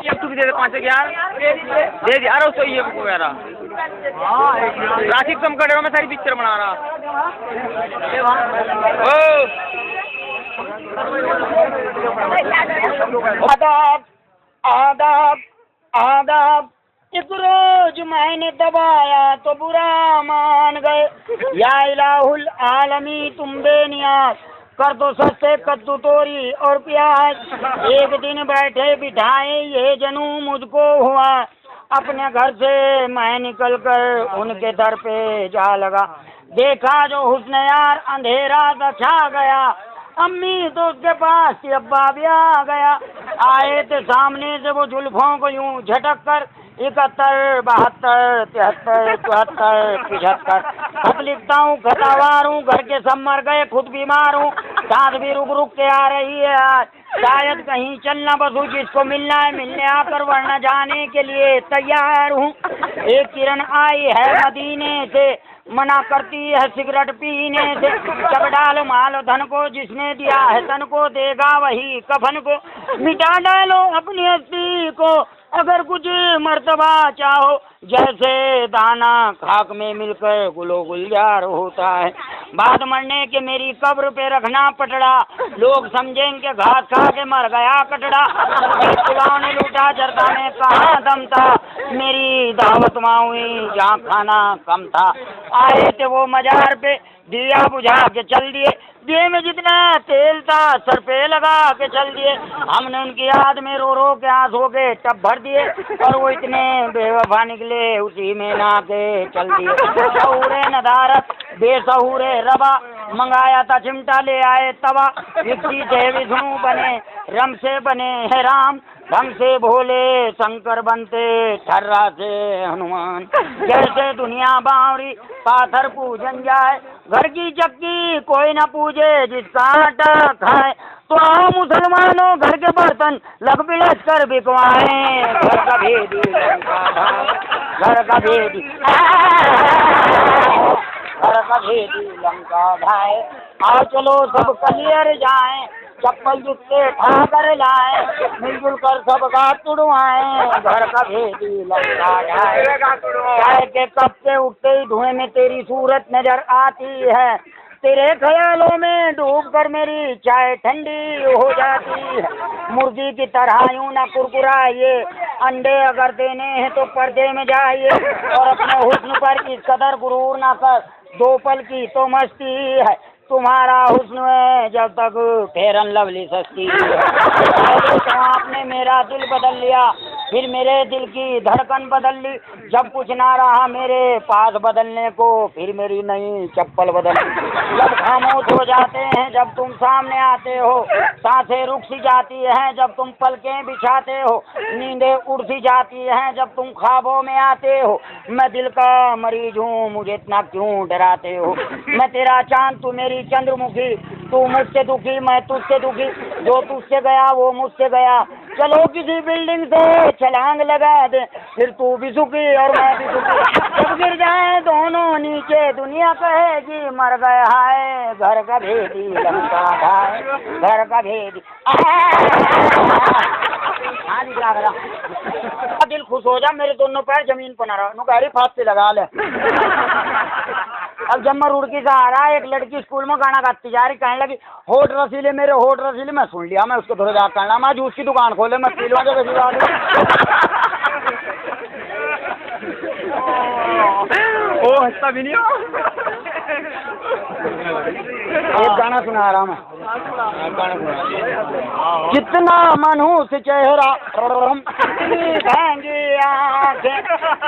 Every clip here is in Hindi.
एक तू भी दे दे 5 यार दे दे। अरे उसको ये वगैरह ट्रैफिक कम कर रहा हूँ मैं, सारी पिक्चर बना रहा। आदाब आदाब आदाब। एक रोज मैंने दबाया तो बुरा मान गए। या इलाहुल आलमी तुम बेनियाज कर दो सस्ते कद्दू तोरी और प्याज। एक दिन बैठे बिठाए ये जनू मुझको हुआ, अपने घर से मैं निकल कर उनके दर पे जा लगा। देखा जो हुस्न यार अंधेरा सा छा गया। अम्मी तो उसके पास थी, अब्बा भी आ गया। आए थे सामने से वो जुल्फों को यूं झटक कर 71 72 73 74 75। खत लिखता हूँ, खतावार हूँ, घर के सब मर गए, खुद बीमार हूँ, सांस भी रुक रुक के आ रही है आज। शायद कहीं चलना बसू, जिसको मिलना है मिलने आकर, वरना जाने के लिए तैयार हूँ। एक किरण आई है मदीने से, मना करती है सिगरेट पीने से। जब डालो मालो धन को, जिसने दिया है तन को, देगा वही कफन को। मिटा डालो अपनी हस्ती को अगर कुछ मर्तबा चाहो, जैसे दाना खाक में मिलकर गुलो गुलजार होता है। बाद मरने के मेरी कब्र पे रखना पटड़ा, लोग समझेंगे घास खा के मर गया कटड़ा। पुलाव ने लूटा जरदा में कहाँ दम था, मेरी दावत माँ हुई जहाँ खाना कम था। आए थे वो मजार पे, दिया बुझा के चल दिए, दिए में जितना तेल था सर पे लगा के चल दिए। हमने उनकी याद में रो रो के आंसू के टब भर दिए, और वो इतने बेवफा निकले उसी में ना के चल दिए। शऊरे नदारत बेसहूरे रबा, मंगाया था चिमटा ले आए तवा। विक्की थे विष्णु बने, रम से बने है राम, ढंग से भोले शंकर बनते, ठर्रा से हनुमान। जैसे दुनिया बावरी पाथर पूजन जाए, घर की चक्की कोई न पूजे जिसका आटा खाए। तो आओ मुसलमानों घर के बर्तन लग बिलस कर बिकवाए। घर का भेदी घर का भेदी घर का भेदी लंका ढाए। आओ चलो सब कलियर जाए, चप्पल जूते उठा कर लाए, मिलजुल कर सब गात तुड़वाए। घर का भेदी लंका ढाए। चाय के कप से उठते ही धुएं में तेरी सूरत नजर आती है, तेरे ख्यालों में डूब कर मेरी चाय ठंडी हो जाती है। मुर्गी की तरह यूं ना कुरकुराइए, अंडे अगर देने हैं तो पर्दे में जाइए। और अपने हुस्न पर इस कदर गुरूर ना कर, 2 पल की तो मस्ती है, तुम्हारा हुस्न है जब तक फेरन लवली सस्ती है। तो आपने मेरा दिल बदल लिया, फिर मेरे दिल की धड़कन बदल ली। जब कुछ ना रहा मेरे पास बदलने को, फिर मेरी नई चप्पल बदल ली। जब खामोश हो जाते हैं जब तुम सामने आते हो, सांसें रुक सी जाती हैं जब तुम पलकें बिछाते हो, नींदें उड़ सी जाती हैं जब तुम ख्वाबों में आते हो। मैं दिल का मरीज हूँ, मुझे इतना क्यों डराते हो। मैं तेरा चांद तू मेरी चंद्रमुखी, तू मुझसे दुखी मैं तुझसे दुखी, जो तुझसे गया वो मुझसे गया। चलो किसी बिल्डिंग से छलांग लगा दे, फिर तू भी सुखी और मैं भी सुखी। जब गिर जाए दोनों नीचे दुनिया कहेगी मर गया है। घर का भेदी लंका ढाए, घर का भेदी। हाँ निकला गया। दिल खुश हो जा, मेरे दोनों पैर जमीन पर ना रहा, नुकारी फात से लगा ले। अब जब मैं रुड़की से आ रहा, एक लड़की स्कूल में गाना गाती जा रही, कहने लगी होठ रसीले मेरे होठ रसीले। मैं सुन लिया, मैं उसको थोड़ा जा करना, मैं जूस की दुकान खोले, मैं पी लूँगा जब ओ हिस्सा भी नहीं हो। एक गाना सुना रहा मैं, कितना मनहूस चेहरा कितनी महंगी आंखें,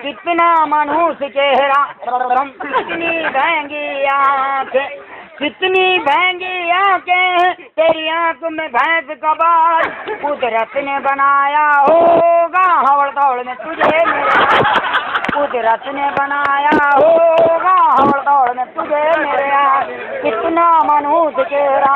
कितना मनहूस चेहरा कितनी महंगी आंखें, कितनी महंगी आंखें तेरी आंख में भैंस का बाल। कुदरत ने बनाया होगा हवड़ दौड़ में तुझे मेरे, कुदरत ने बनाया होगा हवड़ दौड़ में तुझे मेरे। कितना मनहूस चेहरा,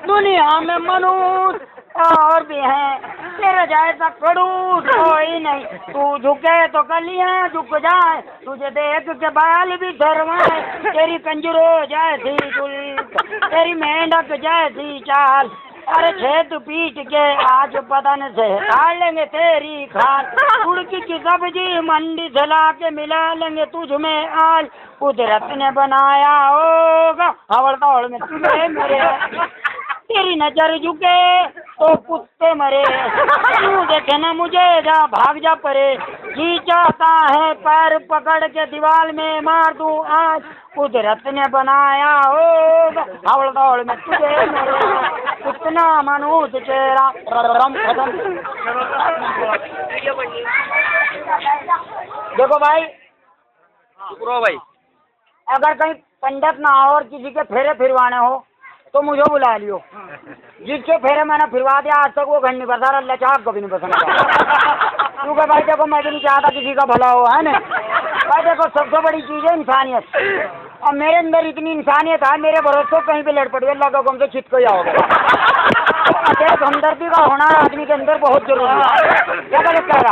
दुनिया में मनहूस और भी हैं, तेरा जैसा खड़ूस कोई नहीं। तू झुके तो कलियां झुक जाए, तुझे देख के बाल भी धरवाए। तेरी कंजरो जैसी जुल्फ, तेरी मेंढक जैसी चाल, अरे छेद पीट के आज बदन से काट लेंगे तेरी खाल, उड़की की सब्जी मंडी से ला के मिला लेंगे तुझ में आज, कुदरत ने बनाया होगा हवड़ दौड़ में तुझे मेरे, तेरी नजर झुके तो कुत्ते मरे, तू देखे ना मुझे जा भाग जा परे, जी चाहता है पैर पकड़ के दीवार में मार दूं आज, कुदरत ने बनाया होगा हवड़ दौड़ में तुझे मेरे, कितना मनुष्य चेहरा रम खत्म। देखो भाई, भाई अगर कहीं पंडित ना हो और किसी के फेरे फिरवाने हो तो मुझे बुला लियो, जिसके फेरे मैंने फिरवा दिया आज तक वो घर नहीं बसा, अल्लाह चाह कभी नहीं बसना, क्योंकि भाई देखो मैं भी नहीं चाहता किसी का भला हो, है ना भाई। देखो सबसे बड़ी चीज है इंसानियत, और मेरे अंदर इतनी इंसानियत है, मेरे भरोसे कहीं पे लड़ पड़ी अल्लाह का हमसे छिटक गया होगा। हमदर्दी का होना आदमी के अंदर बहुत जरूरी है, क्या गलत कह रहा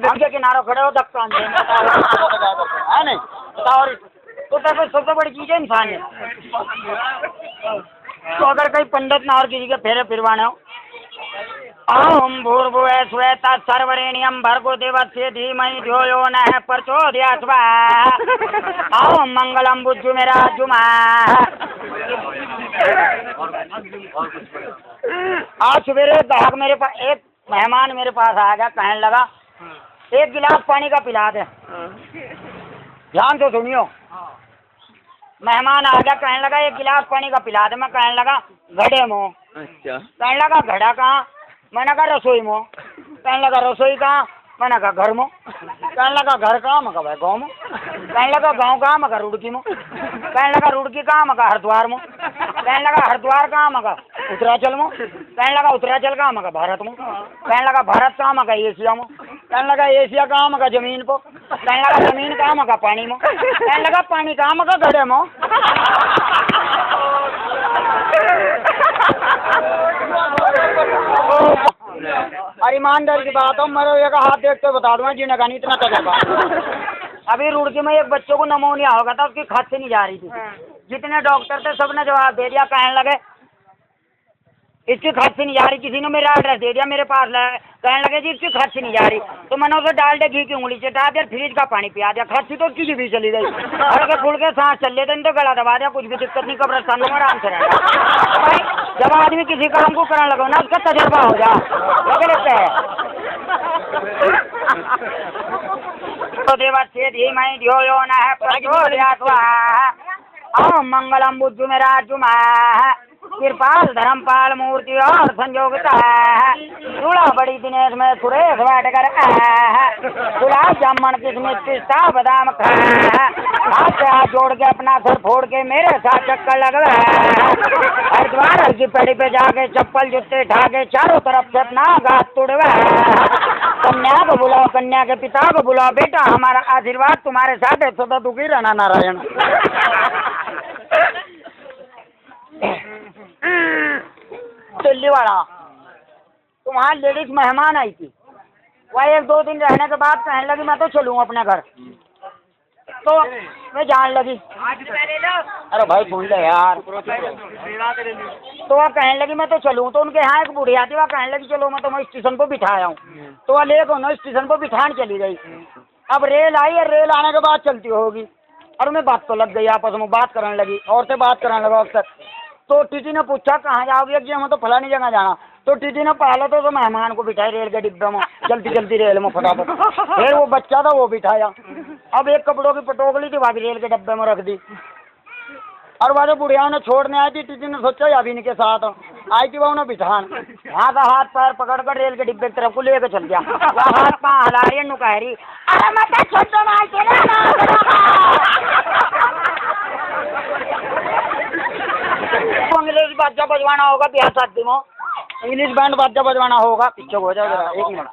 हमसे किनारों खड़े हो धक्का है नहीं, और तो सबसे बड़ी चीज है इंसानियत। तो अगर कहीं पंडित ना और किसी के फेरे फिरवाने हो, ओम भूर्भुवः स्वः सर्वरेण्यं भर्गो देवस्य धीमहि धियो यो नः प्रचोदयात् स्वाहा, ओम मंगलम बुद्धुमेराजुमा। आज सवेरे ग्राहक मेरे पास, एक मेहमान मेरे पास आ गया, कहने लगा एक गिलास पानी का पिला दे, ध्यान से सुनियो। मेहमान आ गया, कहने लगा एक गिलास पानी का पिला दे, मैं कहने लगा घड़े में, अच्छा कहने लगा घड़ा कहाँ, मैंने कहा रसोई में, कहने लगा रसोई कहाँ, मैंने कहा घर में, कहने लगा घर कहाँ, मैं कहा भाई गाँव में, कहने लगा गाँव कहाँ, मैं कहा रुड़की में, कहने लगा रुड़की कहाँ, मैं कहा हरिद्वार में, कहने लगा हरिद्वार कहाँ, मैं कहा उत्तराचल में, कहने लगा उत्तराचल कहाँ, मैं कहा भारत में, कहने लगा भारत कहाँ, मैं कहा एशिया में, कहने लगा एशिया कहाँ, मैं कहा जमीन पर, कहने लगा जमीन कहाँ, मैं कहा पानी में, कहने लगा पानी कहाँ, मैं कहा गड्ढे में। और ईमानदारी की बात हो, मेरे एक हाथ देखते बता दूंगा जिन्हें का नहीं इतना तजर्बा। अभी रुड़की में एक बच्चों को नमोनिया हो गया था, उसकी खांसी से नहीं जा रही थी, जितने डॉक्टर थे सबने जवाब दे दिया, कहने लगे इसकी खांसी नहीं जा रही, किसी ने मेरा एड्रेस दे दिया मेरे पास, कहने लगे जी इसकी खांसी नहीं जा रही, तो मैंने उसे डाल घी की उंगली चटा दिया, फ्रिज का पानी पिया दिया, खांसी तो उसकी भी चली गई, हल्के फुल्के सांस चल लेते तो गला दबा दिया, कुछ भी दिक्कत नहीं, कब्रिस्तान में आराम से रहना। भाई जब आदमी किसी काम को करने लगो ना, उसका तजर्बा हो जा, क्या लगता है। तो देवस्य धीमहि धियो यो नः प्रचोदयात् स्वाहा, ओम मंगलम बुद्धुमेराजुमा। कृपाल धर्मपाल मूर्ति और संयोगता चूड़ा बड़ी दिनेश में सुरेश बैठ कर गुलाब जामुन किसमिस पिस्ता बादाम खा, हाथ से हाथ जोड़ के अपना सर फोड़ के मेरे साथ चक्कर लगवा, हरिद्वार की पेड़ी पे जाके चप्पल जूते ढाके चारों तरफ से अपना घात तोड़वा, कन्या को बुलाओ, कन्या के पिता को बुलाओ, बेटा हमारा आशीर्वाद तुम्हारे साथ है, सदा दुखी रहना नारायण। दिल्ली वाला तो वहाँ लेडीज मेहमान आई थी, वह एक दो दिन रहने के बाद कहने लगी मैं तो चलूँ अपने घर, तो मैं जान लगी, अरे भाई सुन ले यार, तो वह कहने लगी मैं तो चलूँ, तो उनके यहाँ एक बुढ़िया थी, वह कहने लगी चलो मैं तुम्हें स्टेशन पर बिठाया हूँ, तो वह ले गो स्टेशन पर बिठाने चली गई। अब रेल आई और रेल आने के बाद चलती होगी, और उन्हें बात तो लग गई, आपस में बात करने लगी, और से बात करने लगा अक्सर। तो टीटी ने पूछा कहाँ जाओगे, कि हमें तो फलानी जगह जाना, तो टीटी ने पहले तो मेहमान को बिठाई रेल के डिब्बे में, जल्दी जल्दी रेल में फटाफट, फिर वो बच्चा था वो बिठाया, अब एक कपड़ों की पटोकली थी वह भी रेल के डब्बे में रख दी, और वह जो बुढ़िया ने छोड़ने आई थी, टीटी ने सोचा अभी इनके साथ आई थी, वह उन्हें बिठान, वहाँ का हाथ पैर पकड़ कर रेल के डिब्बे की तरफ को लेकर चल गया, वह हाथ पाँव हिला रही है, कह रही अरे मैं छोटो इंग्लिश बाजा बजवाना होगा बिहार शादी में, इंग्लिश बैंड बाजा बजवाना होगा, पीछे हो जाओ जरा एक मिनट।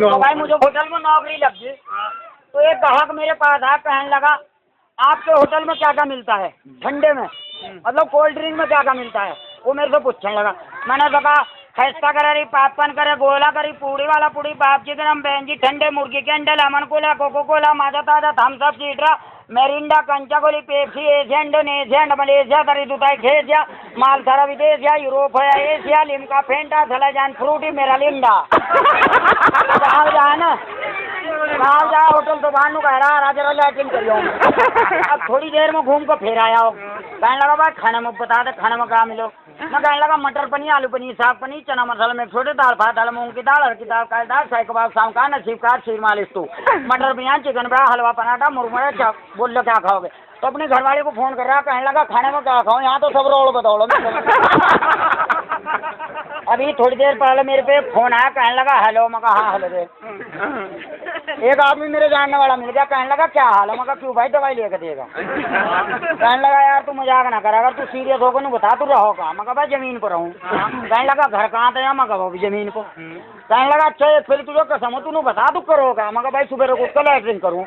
तो भाई मुझे होटल में नौकरी लग गई, तो एक ग्राहक मेरे पास आया, कहने लगा आपके होटल में क्या क्या मिलता है ठंडे में, मतलब कोल्ड ड्रिंक में क्या क्या मिलता है, वो मेरे से पूछने लगा। मैंने कहा खस्ता करी पापन करे गोला करी पूड़ी वाला पूड़ी बाप जी गरम बहन जी ठंडे मुर्गी के अंडे लेमन कोला कोको कोला माजा ताजा थम्स अप सीड्रा मेरिंडा कंचा गोली पेप्सी एशिया इंडोनेशिया मलेशिया तरी दुताई खेसिया माल सारा विदेशिया यूरोप है एशिया लिमका फेंटा थलाजान फ्रूटी मेरा लिंडा कहाँ जा ना कहाँ जा होटल तो बानू कह रहा राजा लैट्रिन करियो अब थोड़ी देर में घूम को फिर आया हो कहने लगा भाई खाने में बता दे खाने में क्या मिलो मैं कहने लगा मटर पनीर आलू पनीर साग पनीर चना मसाला में छोटे दाल भात दाल मूंग की दाल हर की दाल काली दाल शाही कबाब शाम का नसीब का शीर मालिश तू मटर बिरयानी चिकन ब्रा हलवा पराठा मुरमुरे क्या बोल लो क्या खाओगे तो अपने घरवाले को फोन कर रहा कहने लगा खाने में क्या खाओ यहाँ तो सब रोल बदौलो अभी थोड़ी देर पहले मेरे पे फोन आया कहने लगा हेलो मैं कहा हाँ हेलो रे एक आदमी मेरे जानने वाला मिल गया कहने लगा क्या हाल है मैं कहा क्यों भाई दवाई लेकर देगा कहने लगा यार तू मजाक ना कर अगर तू सीरियस होकर नहीं बता तू रहो कहाँ मैं कहा भाई जमीन पर रहूँ कहने लगा घर कहाँ था मैं कहा भी जमीन पर कहने लगा अच्छा फिर तुझे कसम हो तू बता तू करो का मैं कहा भाई सुबह रोक उसका लैट्रिन करूँ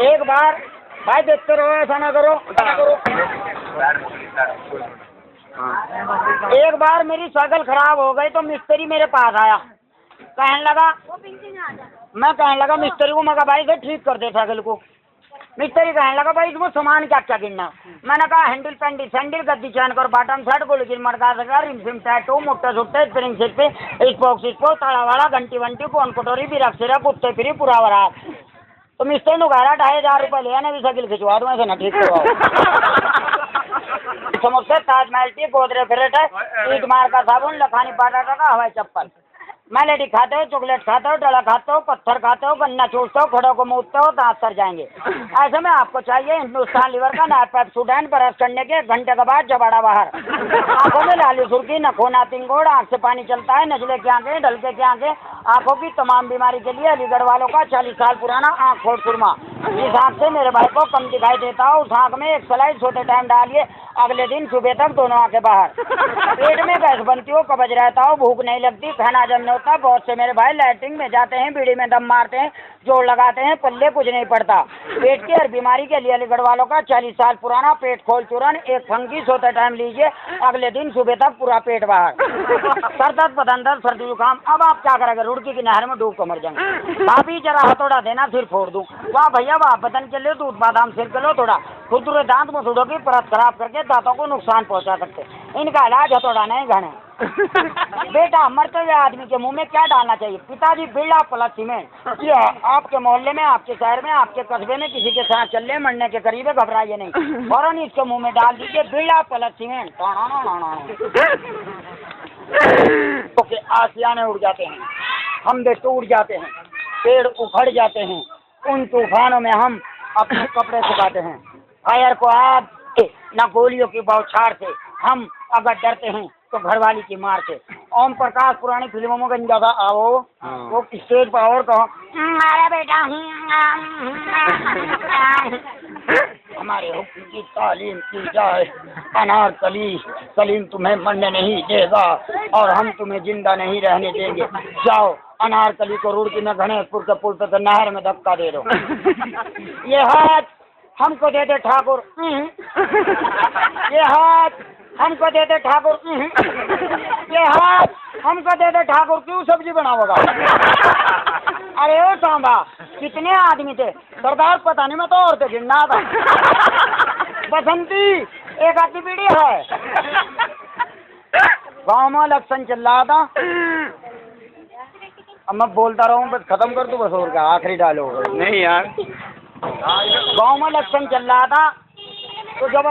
एक बार भाई देखते रहो ऐसा ना करो एक बार मेरी साइकिल खराब हो गई तो मिस्त्री मेरे पास आया कहने लगा मैं कहने लगा मिस्त्री को मैं कहा भाई से ठीक कर दे साइकिल को मिस्त्री कहने लगा भाई इसमें सामान क्या क्या गिनना मैंने कहा हैंडल पेंडल सैंडल गद्दी चैन कर बटन शर्ट गोली गिर मटका सका रिम सिम टैटू मोटे सुट्टे स्प्रिंग सीट पे स्पोक ताड़ा वाला घंटी वंटी कौन कटोरी भी रख सिरा कुत्ते फिरी पूरा वरा तो मिस्त्री ने कहा 2,500 रुपये ले आने भी साइकिल खिंचवा दूँ ऐसे ना ठीक करवाओ समोसे ताजमहल टी गोदरे फ्रेट है ईट मार का साबुन लखानी पाटा का हवाई चप्पल मैलेडी खाते हो चॉकलेट खाते हो डला खाते हो पत्थर खाते हो गन्ना चूसते हो खड़ों को मूदते हो दांत सर जाएंगे ऐसे में आपको चाहिए हिंदुस्तान लीवर का नाप पैप सुडैन ब्रश करने के घंटे के बाद जबाड़ा बाहर आंखों में लाली सुर्खी नखोना तिंगोड़ आंख से पानी चलता है नजले की आंखें ढलके की आंखें आंखों की तमाम बीमारी के लिए अलीगढ़ वालों का 40 साल पुराना आंख फोड़ सुरमा इस आंख से मेरे भाई को कम दिखाई देता हो उस आंख में एक स्लाइड छोटे टाइम डालिए अगले दिन सुबह तक दोनों आंखें बाहर पेट में गैस बनती हो कब्ज रहता हो भूख नहीं लगती खाना जम नहीं होता बहुत से मेरे भाई लैट्रिन में जाते हैं बीड़ी में दम मारते हैं जोड़ लगाते हैं पल्ले कुछ नहीं पड़ता पेट की हर बीमारी के लिए अलीगढ़ वालों का 40 साल पुराना पेट खोल चूरन एक फंगी सोते टाइम लीजिए अगले दिन सुबह तक पूरा पेट बाहर सर दर्द बदन दर्द सर्दी जुकाम अब आप क्या करेंगे रुड़की की नहर में डूब कर मर जाएंगे भाभी जरा हथौड़ा देना फिर फोड़ दूं वाह भैया वाह बदन के लिए दूध बादाम सिर के लो थोड़ा खुदरे दांत मसूड़ों की परत खराब करके दांतों को नुकसान पहुंचा सकते इनका इलाज हथौड़ा नहीं घने बेटा मरते हुए आदमी के मुंह में क्या डालना चाहिए पिताजी बिरला प्लस सीमेंट ये आपके मोहल्ले में आपके शहर में आपके कस्बे में किसी के साथ चल रहे मरने के करीब है घबराइए नहीं फौरन इसके मुंह में डाल दीजिए बिरला प्लस सीमेंट ओके आसियाने उड़ जाते हैं हम दे टूट जाते हैं पेड़ उखड़ जाते हैं उन तूफानों में हम अपने कपड़े सुखाते हैं फायर को आग न गोलियों की बौछार से हम अगर डरते हैं तो घरवाली की मार से ओम प्रकाश पुरानी फिल्मों में गंजा था आओ वो स्टेज पर और कहो हमारा बेटा हमारे हुक्म की तालीम की जाए अनारकली सलीम तुम्हें मरने नहीं देगा और हम तुम्हें जिंदा नहीं रहने देंगे जाओ अनारकली को रुड़की में गणेशपुर के पुल पे नहर में धक्का दे दो ये हाथ हमको दे दे ठाकुर ये हाथ हमको दे दे ठाकुर ये हाथ हमको दे दे ठाकुर क्यों सब्जी बनाओगा अरे ओ सांबा कितने आदमी थे सरदार पता नहीं मैं तो और गिरना था बसंती एक आधी पीढ़ी है गाँव में इलेक्शन चल रहा था अब मैं बोलता रहूँ बस खत्म कर दूँ बस और क्या आखिरी डालो नहीं यार गाँव में इलेक्शन चल रहा था तो जब